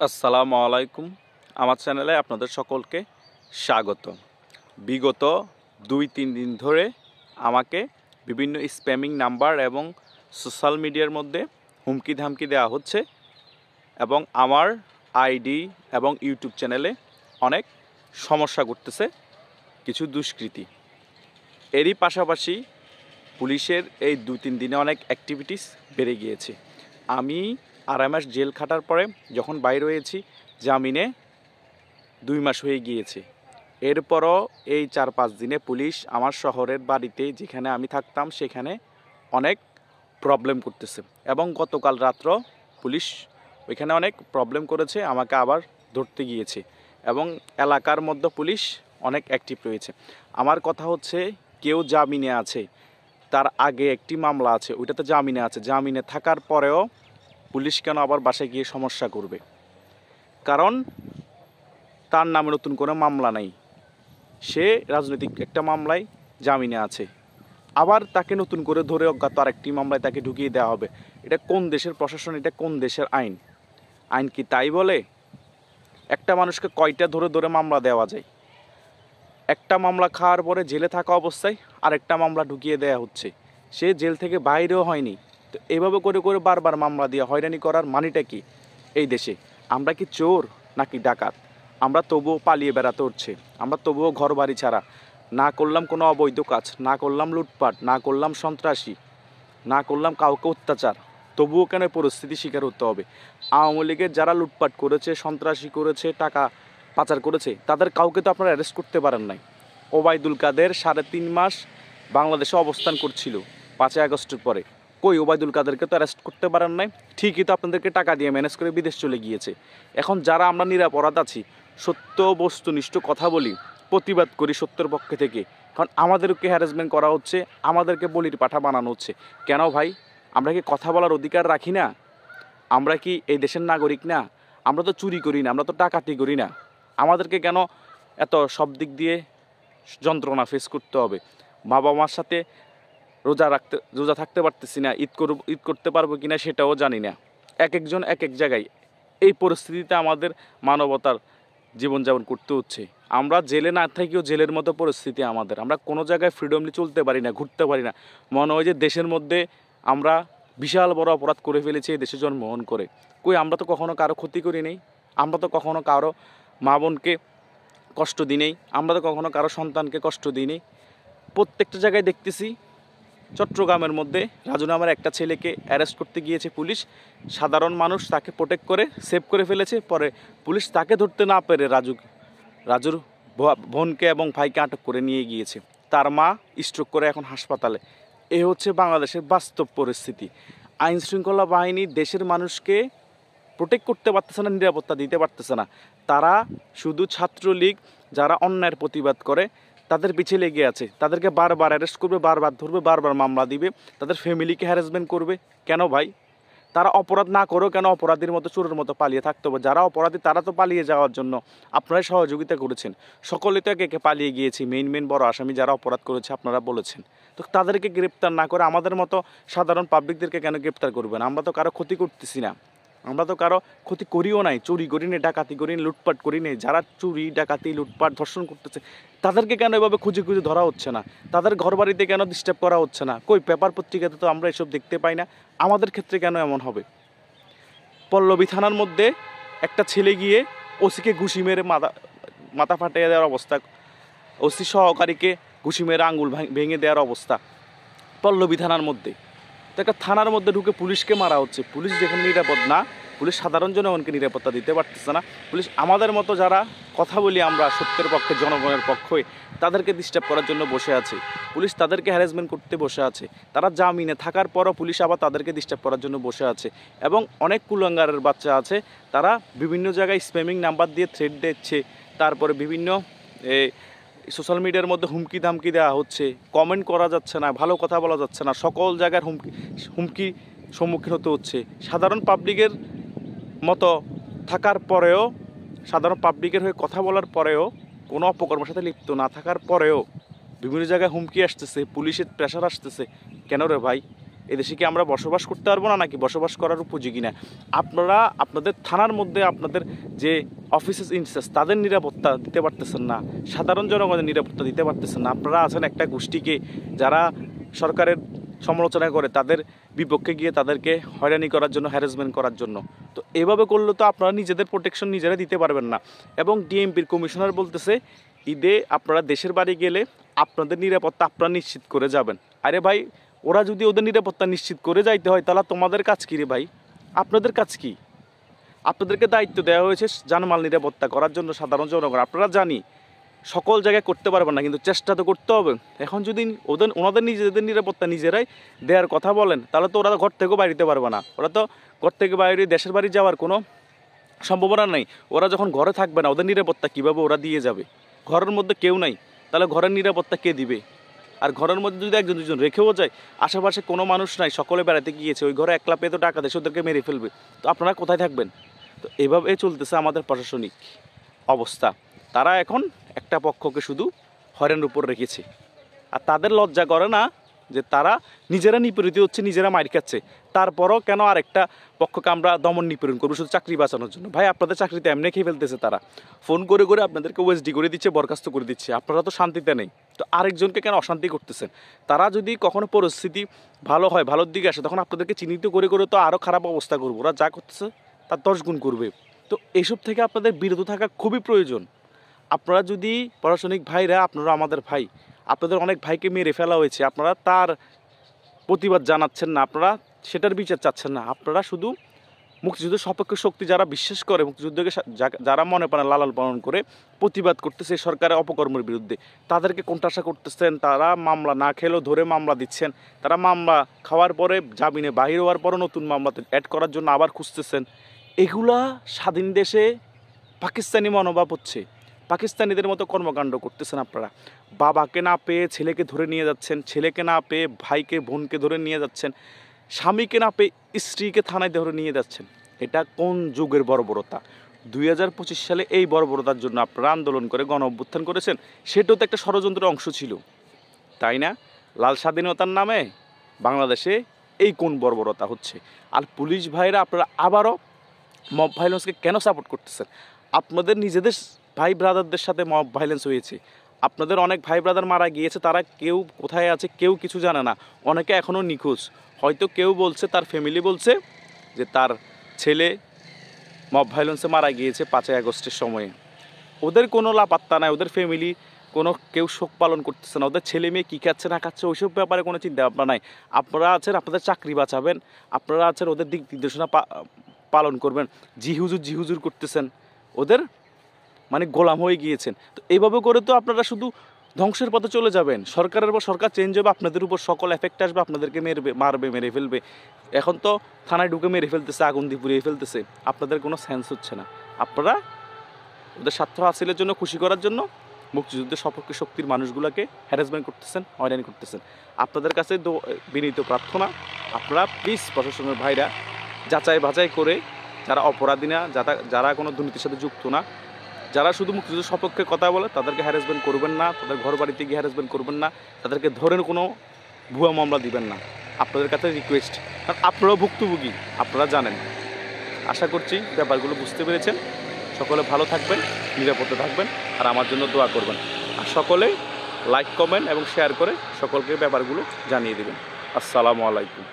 আসসালামু আলাইকুম। আমার চ্যানেলে আপনাদের সকলকে স্বাগত। বিগত 2-3 দিন ধরে আমাকে বিভিন্ন স্প্যামিং নাম্বার এবং সোশ্যাল মিডিয়ার মধ্যে হুমকি ধামকি দেওয়া হচ্ছে এবং আমার আইডি এবং ইউটিউব চ্যানেলে অনেক সমস্যা করতেছে কিছু দুষ্কৃতী। এরই পাশাপাশি পুলিশের এই 2-3 দিনে অনেক অ্যাক্টিভিটিস বেড়ে গিয়েছে। আমি 2.5 মাস জেল খাটার পরে যখন বাইর হয়েছি, জামিনে 2 মাস হয়ে গিয়েছে। এরপরও এই 4-5 দিনে পুলিশ আমার শহরের বাড়িতে যেখানে আমি থাকতাম সেখানে অনেক প্রবলেম করতেছে এবং গতকাল রাত্র পুলিশ ওইখানে অনেক প্রবলেম করেছে, আমাকে আবার ধরতে গিয়েছে এবং এলাকার মধ্যে পুলিশ অনেক অ্যাক্টিভ রয়েছে। আমার কথা হচ্ছে, কেউ জামিনে আছে, তার আগে একটি মামলা আছে, ওইটাতে জামিনে আছে, জামিনে থাকার পরেও পুলিশ কেন আবার বাসায় গিয়ে সমস্যা করবে? কারণ তার নামে নতুন কোনো মামলা নেই, সে রাজনৈতিক একটা মামলায় জামিনে আছে, আবার তাকে নতুন করে ধরে অজ্ঞাত আরেকটি মামলায় তাকে ঢুকিয়ে দেওয়া হবে। এটা কোন দেশের প্রশাসন? এটা কোন দেশের আইন? আইন কি তাই বলে? একটা মানুষকে কয়টা ধরে ধরে মামলা দেওয়া যায়? একটা মামলা খাওয়ার পরে জেলে থাকা অবস্থায় আরেকটা মামলা ঢুকিয়ে দেওয়া হচ্ছে, সে জেল থেকে বাইরেও হয়নি। তো এভাবে করে করে বারবার মামলা দিয়ে হয়রানি করার মানেটা কি? এই দেশে আমরা কি চোর নাকি ডাকাত? আমরা তবুও পালিয়ে বেড়াতে হচ্ছে, আমরা তবুও ঘর বাড়ি ছাড়া, না করলাম কোনো অবৈধ কাজ, না করলাম লুটপাট, না করলাম সন্ত্রাসী, না করলাম কাউকে অত্যাচার, তবুও কেন পরিস্থিতি শিকার হতে হবে? আওয়ামী লীগের যারা লুটপাট করেছে, সন্ত্রাসী করেছে, টাকা পাচার করেছে, তাদের কাউকে তো আপনারা অ্যারেস্ট করতে পারেন নাই। ওবায়দুল কাদের 3.5 মাস বাংলাদেশে অবস্থান করছিল 5ই আগস্টের পরে, কই ওবায়দুল কাদেরকে তো অ্যারেস্ট করতে পারেন নাই। ঠিকই তো আপনাদেরকে টাকা দিয়ে ম্যানেজ করে বিদেশ চলে গিয়েছে। এখন যারা আমরা নিরাপরাধ আছি, সত্য বস্তুনিষ্ঠ কথা বলি, প্রতিবাদ করি সত্যের পক্ষে থেকে, কারণ আমাদেরকে হ্যারাসমেন্ট করা হচ্ছে, আমাদেরকে বলির পাঠা বানানো হচ্ছে। কেন ভাই? আমরা কি কথা বলার অধিকার রাখি না? আমরা কি এই দেশের নাগরিক না? আমরা তো চুরি করি না, আমরা তো ডাকাতি করি না, আমাদেরকে কেন এত সব দিক দিয়ে যন্ত্রণা ফেস করতে হবে? বাবা মার সাথে রোজা থাকতে পারতেছি না, ঈদ করতে পারবো কিনা সেটাও জানি না। এক একজন এক এক জায়গায়। এই পরিস্থিতিতে আমাদের মানবতার জীবনযাপন করতে হচ্ছে। আমরা জেলে না থেকেও জেলের মতো পরিস্থিতি আমাদের, আমরা কোনো জায়গায় ফ্রিডমলি চলতে পারি না, ঘুরতে পারি না। মনে হয় যে দেশের মধ্যে আমরা বিশাল বড় অপরাধ করে ফেলেছি এই দেশে জন্মগ্রহণ করে। কই, আমরা তো কখনো কারো ক্ষতি করি নেই, আমরা তো কখনো কারো মা বোনকে কষ্ট দিই নেই, আমরা তো কখনো কারো সন্তানকে কষ্ট দিই নেই। প্রত্যেকটা জায়গায় দেখতেছি। চট্টগ্রামের মধ্যে রাজু নামের একটা ছেলেকে অ্যারেস্ট করতে গিয়েছে পুলিশ, সাধারণ মানুষ তাকে প্রোটেক্ট করে সেভ করে ফেলেছে, পরে পুলিশ তাকে ধরতে না পেরে রাজুর বোনকে এবং ভাইকে আটক করে নিয়ে গিয়েছে। তার মা স্ট্রোক করে এখন হাসপাতালে। এ হচ্ছে বাংলাদেশের বাস্তব পরিস্থিতি। আইন শৃঙ্খলা বাহিনী দেশের মানুষকে প্রোটেক্ট করতে পারতেছে না, নিরাপত্তা দিতে পারতেছে না। তারা শুধু ছাত্রলীগ যারা অন্যায়ের প্রতিবাদ করে তাদের পিছিয়ে লেগে আছে, তাদেরকে বারবার অ্যারেস্ট করবে, বারবার ধরবে, বারবার মামলা দিবে, তাদের ফ্যামিলিকে হ্যারাসমেন্ট করবে। কেন ভাই? তারা অপরাধ না করেও কেন অপরাধীর মতো, চোরের মতো পালিয়ে থাকতে হবে? যারা অপরাধী তারা তো পালিয়ে যাওয়ার জন্য আপনারাই সহযোগিতা করেছেন। সকলে তো একে একে পালিয়ে গিয়েছি, মেইন বড় আসামি যারা অপরাধ করেছে আপনারা বলেছেন। তো তাদেরকে গ্রেপ্তার না করে আমাদের মতো সাধারণ পাবলিকদেরকে কেন গ্রেপ্তার করবেন? আমরা তো কারো ক্ষতি করতেছি না, আমরা তো কারো ক্ষতি করিও নাই, চুরি করি নি, ডাকাতি করি নি, লুটপাট করি নি। যারা চুরি ডাকাতি লুটপাট ধর্ষণ করতেছে তাদেরকে কেন এভাবে খুঁজে খুঁজে ধরা হচ্ছে না? তাদের ঘর বাড়িতে কেন ডিস্টার্ব করা হচ্ছে না? কই, পেপার পত্রিকাতে তো আমরা এসব দেখতে পাই না। আমাদের ক্ষেত্রে কেন এমন হবে? পল্লবী থানার মধ্যে একটা ছেলে গিয়ে ওসিকে ঘুষি মেরে মাথা ফাটিয়ে দেওয়ার অবস্থা, ওসি সহকারীকে ঘুষি মেরে আঙুল ভেঙে দেওয়ার অবস্থা পল্লবী থানার মধ্যে। তো একটা থানার মধ্যে ঢুকে পুলিশকে মারা হচ্ছে। পুলিশ যেখানে নিরাপদ না, পুলিশ সাধারণ জনগণকে নিরাপত্তা দিতে পারতেছে না। পুলিশ আমাদের মতো যারা কথা বলি আমরা সত্যের পক্ষে, জনগণের পক্ষে, তাদেরকে ডিস্টার্ব করার জন্য বসে আছে। পুলিশ তাদেরকে হ্যারাসমেন্ট করতে বসে আছে। তারা জামিনে থাকার পরও পুলিশ আবার তাদেরকে ডিস্টার্ব করার জন্য বসে আছে। এবং অনেক কুলাঙ্গারের বাচ্চা আছে, তারা বিভিন্ন জায়গায় স্প্যামিং নাম্বার দিয়ে থ্রেট দিচ্ছে, তারপরে বিভিন্ন সোশ্যাল মিডিয়ার মধ্যে হুমকি ধামকি দেওয়া হচ্ছে, কমেন্ট করা যাচ্ছে না, ভালো কথা বলা যাচ্ছে না, সকল জায়গার হুমকি সম্মুখীন হতে হচ্ছে। সাধারণ পাবলিকের মতো থাকার পরেও, সাধারণ পাবলিকের হয়ে কথা বলার পরেও, কোনো অপকর্মের সাথে লিপ্ত না থাকার পরেও বিভিন্ন জায়গায় হুমকি আসতেছে, পুলিশের প্রেশার আসতেছে। কেন রে ভাই? এদেশে কি আমরা বসবাস করতে পারবো না, নাকি বসবাস করার উপযোগী না? আপনারা আপনাদের থানার মধ্যে আপনাদের যে অফিসার ইনচার্জ তাদের নিরাপত্তা দিতে পারতেছেন না, সাধারণ জনগণের নিরাপত্তা দিতে পারতেছেন না। আপনারা আছেন একটা গোষ্ঠীকে যারা সরকারের সমালোচনা করে তাদের বিপক্ষে গিয়ে তাদেরকে হয়রানি করার জন্য, হ্যারাসমেন্ট করার জন্য। তো এভাবে করলে তো আপনারা নিজেদের প্রোটেকশন নিজেরা দিতে পারবেন না। এবং ডিএমপির কমিশনার বলতেছে ঈদে আপনারা দেশের বাড়ি গেলে আপনাদের নিরাপত্তা আপনারা নিশ্চিত করে যাবেন। আরে ভাই, ওরা যদি ওদের নিরাপত্তা নিশ্চিত করে যাইতে হয় তাহলে তোমাদের কাজ কী রে ভাই? আপনাদের কাজ কি? আপনাদেরকে দায়িত্ব দেওয়া হয়েছে জানমাল নিরাপত্তা করার জন্য, সাধারণ জনগণ। আপনারা জানি সকল জায়গায় করতে পারবেন না, কিন্তু চেষ্টা তো করতে হবে। এখন যদি ওনাদের নিজেদের নিরাপত্তা নিজেরাই দেওয়ার কথা বলেন তাহলে তো ওরা ঘর থেকেও বাড়িতে পারবে না। ওরা তো ঘর থেকে বাইরে দেশের বাড়ি যাওয়ার কোনো সম্ভাবনা নেই। ওরা যখন ঘরে থাকবে না, ওদের নিরাপত্তা কীভাবে ওরা দিয়ে যাবে? ঘরের মধ্যে কেউ নাই, তাহলে ঘরের নিরাপত্তা কে দিবে? আর ঘরের মধ্যে যদি একজন দুজন রেখেও যায়, আশেপাশে কোনো মানুষ নাই, সকলে বেড়াতে গিয়েছে, ওই ঘরে একলা পেয়ে তো টাকা দেশে ওদেরকে মেরে ফেলবে। তো আপনারা কোথায় থাকবেন? তো এভাবে চলতেছে আমাদের প্রশাসনিক অবস্থা। তারা এখন একটা পক্ষকে শুধু হয়রানির উপর রেখেছে, আর তাদের লজ্জা করে না যে তারা নিজেরা নিপীড়িত হচ্ছে, নিজেরা মার খাচ্ছে। তারপরও কেন আরেকটা পক্ষকে আমরা দমন নিপীড়ন করবো শুধু চাকরি বাঁচানোর জন্য? ভাই, আপনাদের চাকরিতে এমনি খেয়ে ফেলতেছে তারা, ফোন করে করে আপনাদেরকে ওএসডি করে দিচ্ছে, বরখাস্ত করে দিচ্ছে। আপনারা তো শান্তিতে নেই, তো আরেকজনকে কেন অশান্তি করতেছেন? তারা যদি কখনো পরিস্থিতি ভালো হয়, ভালোর দিকে আসে, তখন আপনাদেরকে চিহ্নিত করে করে তো আরও খারাপ অবস্থা করবো। ওরা যা করতেছে তার 10 গুণ করবে। তো এইসব থেকে আপনাদের বিরত থাকা খুবই প্রয়োজন। আপনারা যদি প্রশাসনিক ভাইরা, আপনারা আমাদের ভাই, আপনাদের অনেক ভাইকে মেরে ফেলা হয়েছে, আপনারা তার প্রতিবাদ জানাচ্ছেন না, আপনারা সেটার বিচার চাচ্ছেন না। আপনারা শুধু মুক্তিযুদ্ধের সপক্ষ শক্তি যারা বিশ্বাস করে, মুক্তিযুদ্ধকে যারা মনে প্রাণে লালন পালন করে প্রতিবাদ করতেছে সরকারের অপকর্মের বিরুদ্ধে, তাদেরকে কোণঠাসা করতেছেন। তারা মামলা না খেলেও ধরে মামলা দিচ্ছেন, তারা মামলা খাওয়ার পরে জামিনে বাহির হওয়ার পরও নতুন মামলাতে অ্যাড করার জন্য আবার খুঁজতেছেন। এগুলা স্বাধীন দেশে পাকিস্তানি মনোভাব হচ্ছে। পাকিস্তানিদের মতো কর্মকাণ্ড করতেছেন আপনারা। বাবাকে না পেয়ে ছেলেকে ধরে নিয়ে যাচ্ছেন, ছেলেকে না পেয়ে ভাইকে বোনকে ধরে নিয়ে যাচ্ছেন, স্বামীকে না পেয়ে স্ত্রীকে থানায় ধরে নিয়ে যাচ্ছেন। এটা কোন যুগের বর্বরতা? 2025 সালে এই বর্বরতার জন্য আপনারা আন্দোলন করে গণ অভ্যুত্থান করেছেন, সেটাও তো একটা ষড়যন্ত্রের অংশ ছিল, তাই না? লাল স্বাধীনতার নামে বাংলাদেশে এই কোন বর্বরতা হচ্ছে? আর পুলিশ ভাইরা আপনারা আবারও মব ভাইলেন্সকে কেন সাপোর্ট করতেছেন? আপনাদের নিজেদের ভাই ব্রাদারদের সাথে মব ভাইলেন্স হয়েছে, আপনাদের অনেক ভাই ব্রাদার মারা গিয়েছে, তারা কেউ কোথায় আছে কেউ কিছু জানে না, অনেকে এখনও নিখোঁজ। হয়তো কেউ বলছে, তার ফ্যামিলি বলছে যে তার ছেলে মব ভাইলেন্সে মারা গিয়েছে 5ই আগস্টের সময়ে। ওদের কোনো লাপাত্তা নাই, ওদের ফ্যামিলি কোনো কেউ শোক পালন করতেছে না, ওদের ছেলে মেয়ে কী খাচ্ছে না খাচ্ছে ওইসব ব্যাপারে কোনো চিন্তা ভাবনা নাই। আপনারা আছেন আপনাদের চাকরি বাঁচাবেন, আপনারা আছেন ওদের দিক নির্দেশনা পালন করবেন, জি হুজুর করতেছেন, ওদের মানে গোলাম হয়ে গিয়েছেন। তো এইভাবে করে তো আপনারা শুধু ধ্বংসের পথে চলে যাবেন। সরকারের পর সরকার চেঞ্জ হবে, আপনাদের উপর সকল এফেক্ট আসবে, আপনাদেরকে মারবে, মেরে ফেলবে। এখন তো থানায় ঢুকে মেরে ফেলতেছে, আগুন দিয়ে পুড়িয়ে ফেলতেছে। আপনাদের কোনো সেন্স হচ্ছে না। আপনারা ওদের স্বার্থ হাসিলের জন্য, খুশি করার জন্য মুক্তিযুদ্ধের সপক্ষে শক্তির মানুষগুলোকে হ্যারাসমেন্ট করতেছেন, হয়রানি করতেছেন। আপনাদের কাছে বিনীত প্রার্থনা, আপনারা প্লিজ প্রশাসনের ভাইরা যাচাই বাছাই করে যারা অপরাধী না, যারা কোনো দুর্নীতির সাথে যুক্ত না, যারা শুধু মুক্তিযুদ্ধের সপক্ষে কথা বলে তাদেরকে হ্যারাসমেন্ট করবেন না, তাদের ঘর বাড়িতে গিয়ে হ্যারাসমেন্ট করবেন না, তাদেরকে ধরে কোনো ভুয়া মামলা দিবেন না। আপনাদের কাছে রিকোয়েস্ট, কারণ আপনারাও ভুক্তভোগী, আপনারা জানেন। আশা করছি ব্যাপারগুলো বুঝতে পেরেছেন। সকলে ভালো থাকবেন, নিরাপদে থাকবেন, আর আমার জন্য দোয়া করবেন। আর সকলে লাইক, কমেন্ট এবং শেয়ার করে সকলকে ব্যাপারগুলো জানিয়ে দেবেন। আসসালামু আলাইকুম।